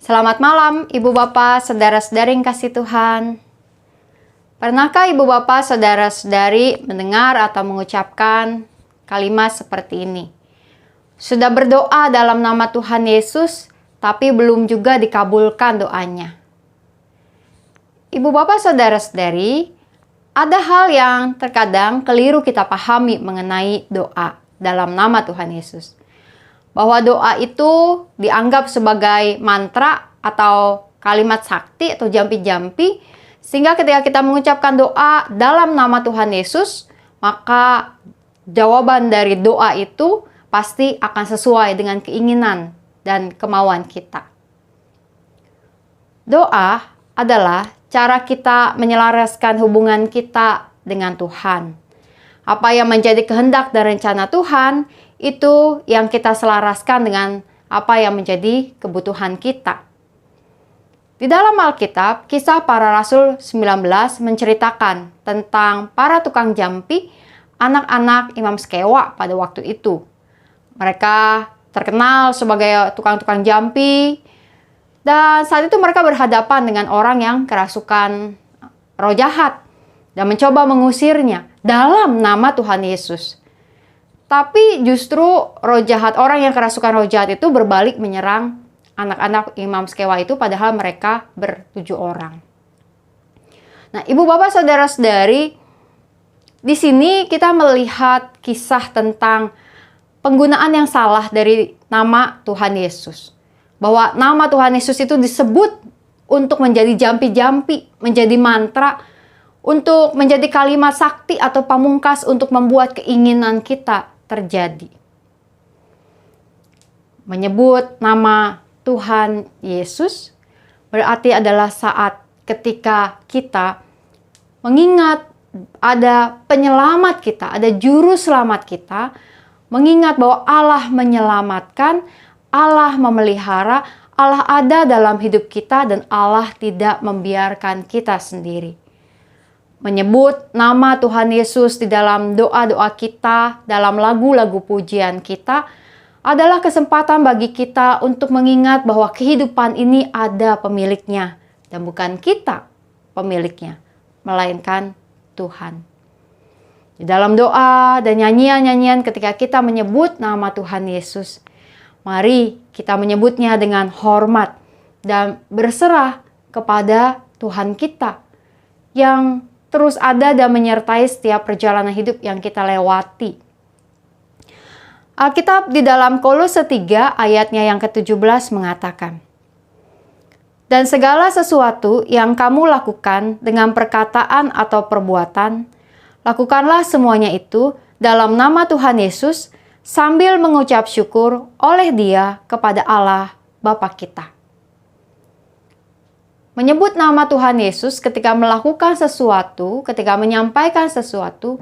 Selamat malam, Ibu Bapak, saudara-saudari yang kasih Tuhan. Pernahkah Ibu Bapak, saudara-saudari mendengar atau mengucapkan kalimat seperti ini? Sudah berdoa dalam nama Tuhan Yesus, tapi belum juga dikabulkan doanya. Ibu Bapak, saudara-saudari, ada hal yang terkadang keliru kita pahami mengenai doa dalam nama Tuhan Yesus. Bahwa doa itu dianggap sebagai mantra atau kalimat sakti atau jampi-jampi, sehingga ketika kita mengucapkan doa dalam nama Tuhan Yesus, maka jawaban dari doa itu pasti akan sesuai dengan keinginan dan kemauan kita. Doa adalah cara kita menyelaraskan hubungan kita dengan Tuhan. Apa yang menjadi kehendak dan rencana Tuhan, itu yang kita selaraskan dengan apa yang menjadi kebutuhan kita. Di dalam Alkitab, kisah para Rasul 19 menceritakan tentang para tukang jampi, anak-anak Imam Skewa pada waktu itu. Mereka terkenal sebagai tukang-tukang jampi, dan saat itu mereka berhadapan dengan orang yang kerasukan roh jahat dan mencoba mengusirnya dalam nama Tuhan Yesus. Tapi justru roh jahat, orang yang kerasukan roh jahat itu berbalik menyerang anak-anak Imam Skewa itu, padahal mereka ber-7 orang. Nah, Ibu Bapak, saudara-saudari, di sini kita melihat kisah tentang penggunaan yang salah dari nama Tuhan Yesus. Bahwa nama Tuhan Yesus itu disebut untuk menjadi jampi-jampi, menjadi mantra, untuk menjadi kalimat sakti atau pamungkas untuk membuat keinginan kita terjadi. Menyebut nama Tuhan Yesus berarti adalah saat ketika kita mengingat ada penyelamat kita, ada juru selamat kita, mengingat bahwa Allah menyelamatkan, Allah memelihara, Allah ada dalam hidup kita dan Allah tidak membiarkan kita sendiri. Menyebut nama Tuhan Yesus di dalam doa-doa kita, dalam lagu-lagu pujian kita, adalah kesempatan bagi kita untuk mengingat bahwa kehidupan ini ada pemiliknya. Dan bukan kita pemiliknya, melainkan Tuhan. Di dalam doa dan nyanyian-nyanyian ketika kita menyebut nama Tuhan Yesus, mari kita menyebutnya dengan hormat dan berserah kepada Tuhan kita yang terus ada dan menyertai setiap perjalanan hidup yang kita lewati. Alkitab di dalam Kolose 3 ayatnya yang ke-17 mengatakan, "Dan segala sesuatu yang kamu lakukan dengan perkataan atau perbuatan, lakukanlah semuanya itu dalam nama Tuhan Yesus sambil mengucap syukur oleh Dia kepada Allah Bapa kita." Menyebut nama Tuhan Yesus ketika melakukan sesuatu, ketika menyampaikan sesuatu,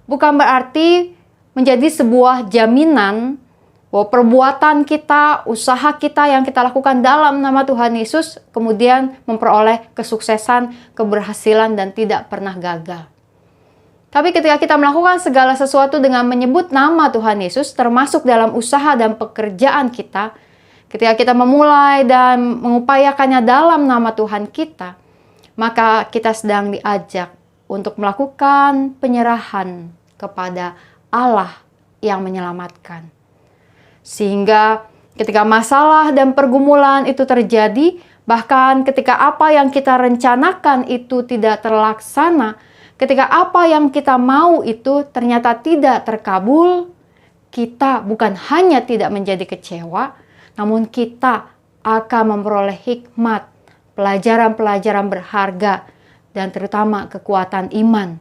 bukan berarti menjadi sebuah jaminan bahwa perbuatan kita, usaha kita yang kita lakukan dalam nama Tuhan Yesus kemudian memperoleh kesuksesan, keberhasilan, dan tidak pernah gagal. Tapi ketika kita melakukan segala sesuatu dengan menyebut nama Tuhan Yesus, termasuk dalam usaha dan pekerjaan kita, ketika kita memulai dan mengupayakannya dalam nama Tuhan kita, maka kita sedang diajak untuk melakukan penyerahan kepada Allah yang menyelamatkan. Sehingga ketika masalah dan pergumulan itu terjadi, bahkan ketika apa yang kita rencanakan itu tidak terlaksana, ketika apa yang kita mau itu ternyata tidak terkabul, kita bukan hanya tidak menjadi kecewa, namun kita akan memperoleh hikmat, pelajaran-pelajaran berharga, dan terutama kekuatan iman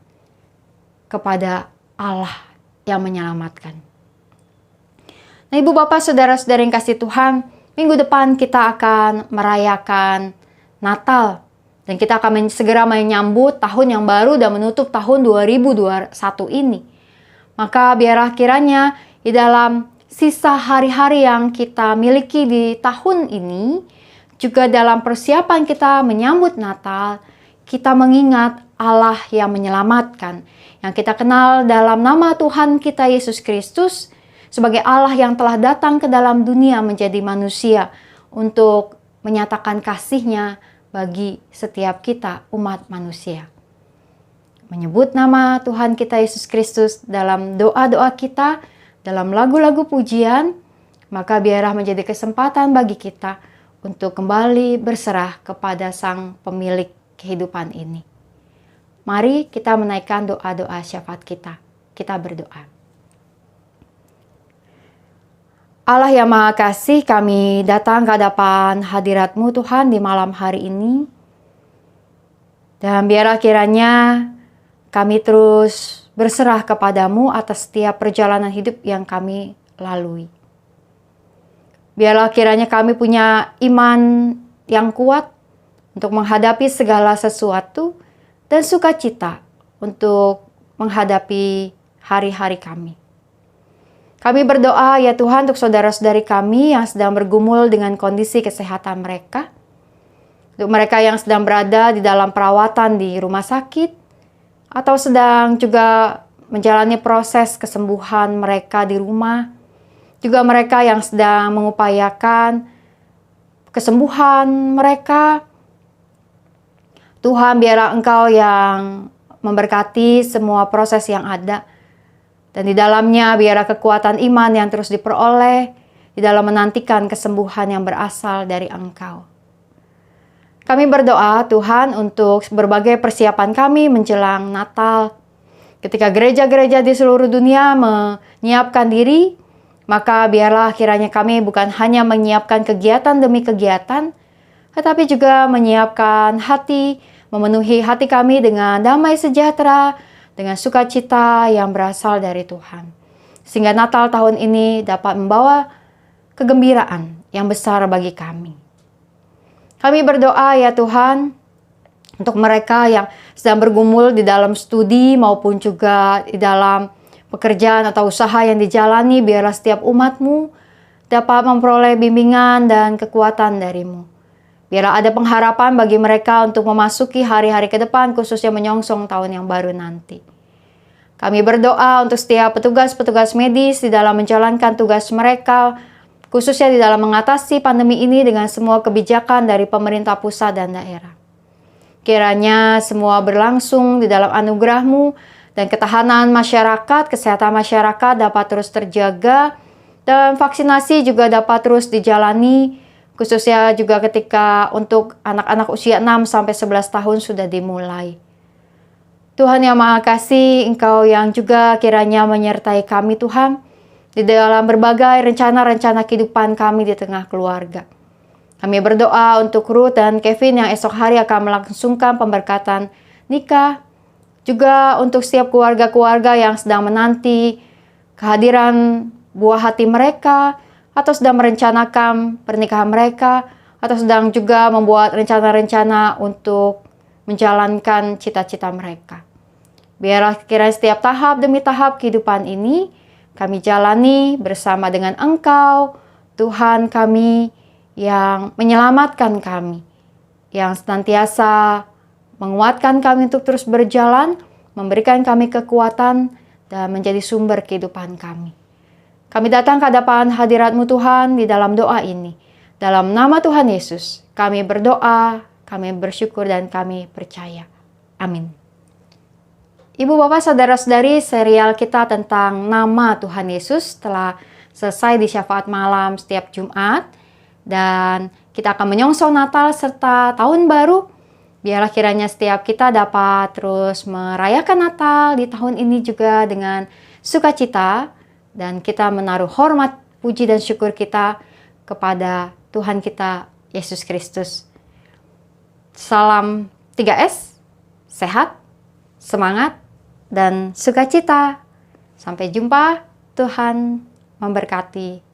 kepada Allah yang menyelamatkan. Nah, Ibu Bapak, saudara-saudara yang kasih Tuhan, minggu depan kita akan merayakan Natal. Dan kita akan segera menyambut tahun yang baru dan menutup tahun 2021 ini. Maka biarlah kiranya di dalam sisa hari-hari yang kita miliki di tahun ini, juga dalam persiapan kita menyambut Natal, kita mengingat Allah yang menyelamatkan, yang kita kenal dalam nama Tuhan kita Yesus Kristus sebagai Allah yang telah datang ke dalam dunia menjadi manusia untuk menyatakan kasih-Nya bagi setiap kita umat manusia. Menyebut nama Tuhan kita Yesus Kristus dalam doa-doa kita, dalam lagu-lagu pujian, maka biarlah menjadi kesempatan bagi kita untuk kembali berserah kepada Sang Pemilik kehidupan ini. Mari kita menaikkan doa-doa syafaat kita. Kita berdoa. Allah yang Maha Kasih, kami datang ke hadapan hadirat-Mu Tuhan di malam hari ini. Dan biarlah kiranya kami terus berserah kepada-Mu atas setiap perjalanan hidup yang kami lalui. Biarlah kiranya kami punya iman yang kuat untuk menghadapi segala sesuatu dan sukacita untuk menghadapi hari-hari kami. Kami berdoa ya Tuhan untuk saudara-saudari kami yang sedang bergumul dengan kondisi kesehatan mereka. Untuk mereka yang sedang berada di dalam perawatan di rumah sakit atau sedang juga menjalani proses kesembuhan mereka di rumah. Juga mereka yang sedang mengupayakan kesembuhan mereka. Tuhan, biarlah Engkau yang memberkati semua proses yang ada. Dan di dalamnya biarlah kekuatan iman yang terus diperoleh di dalam menantikan kesembuhan yang berasal dari Engkau. Kami berdoa Tuhan untuk berbagai persiapan kami menjelang Natal. Ketika gereja-gereja di seluruh dunia menyiapkan diri, maka biarlah kiranya kami bukan hanya menyiapkan kegiatan demi kegiatan, tetapi juga menyiapkan hati, memenuhi hati kami dengan damai sejahtera, dengan sukacita yang berasal dari Tuhan. Sehingga Natal tahun ini dapat membawa kegembiraan yang besar bagi kami. Kami berdoa ya Tuhan, untuk mereka yang sedang bergumul di dalam studi maupun juga di dalam pekerjaan atau usaha yang dijalani, biarlah setiap umat-Mu dapat memperoleh bimbingan dan kekuatan dari-Mu. Biarlah ada pengharapan bagi mereka untuk memasuki hari-hari ke depan, khususnya menyongsong tahun yang baru nanti. Kami berdoa untuk setiap petugas-petugas medis di dalam menjalankan tugas mereka, khususnya di dalam mengatasi pandemi ini dengan semua kebijakan dari pemerintah pusat dan daerah. Kiranya semua berlangsung di dalam anugerah-Mu dan ketahanan masyarakat, kesehatan masyarakat dapat terus terjaga dan vaksinasi juga dapat terus dijalani, khususnya juga ketika untuk anak-anak usia 6-11 tahun sudah dimulai. Tuhan yang Maha Kasih, Engkau yang juga kiranya menyertai kami Tuhan, di dalam berbagai rencana-rencana kehidupan kami di tengah keluarga. Kami berdoa untuk Ruth dan Kevin yang esok hari akan melangsungkan pemberkatan nikah, juga untuk setiap keluarga-keluarga yang sedang menanti kehadiran buah hati mereka, atau sedang merencanakan pernikahan mereka, atau sedang juga membuat rencana-rencana untuk menjalankan cita-cita mereka. Biarlah kiranya setiap tahap demi tahap kehidupan ini kami jalani bersama dengan Engkau, Tuhan kami yang menyelamatkan kami, yang senantiasa menguatkan kami untuk terus berjalan, memberikan kami kekuatan, dan menjadi sumber kehidupan kami. Kami datang ke hadapan hadirat-Mu Tuhan di dalam doa ini. Dalam nama Tuhan Yesus, kami berdoa, kami bersyukur, dan kami percaya. Amin. Ibu, Bapak, Saudara-saudari, serial kita tentang nama Tuhan Yesus telah selesai di syafaat malam setiap Jumat. Dan kita akan menyongsong Natal serta Tahun Baru. Biarlah kiranya setiap kita dapat terus merayakan Natal di tahun ini juga dengan sukacita. Dan kita menaruh hormat, puji, dan syukur kita kepada Tuhan kita, Yesus Kristus. Salam 3S, sehat, semangat, dan sukacita. Sampai jumpa, Tuhan memberkati.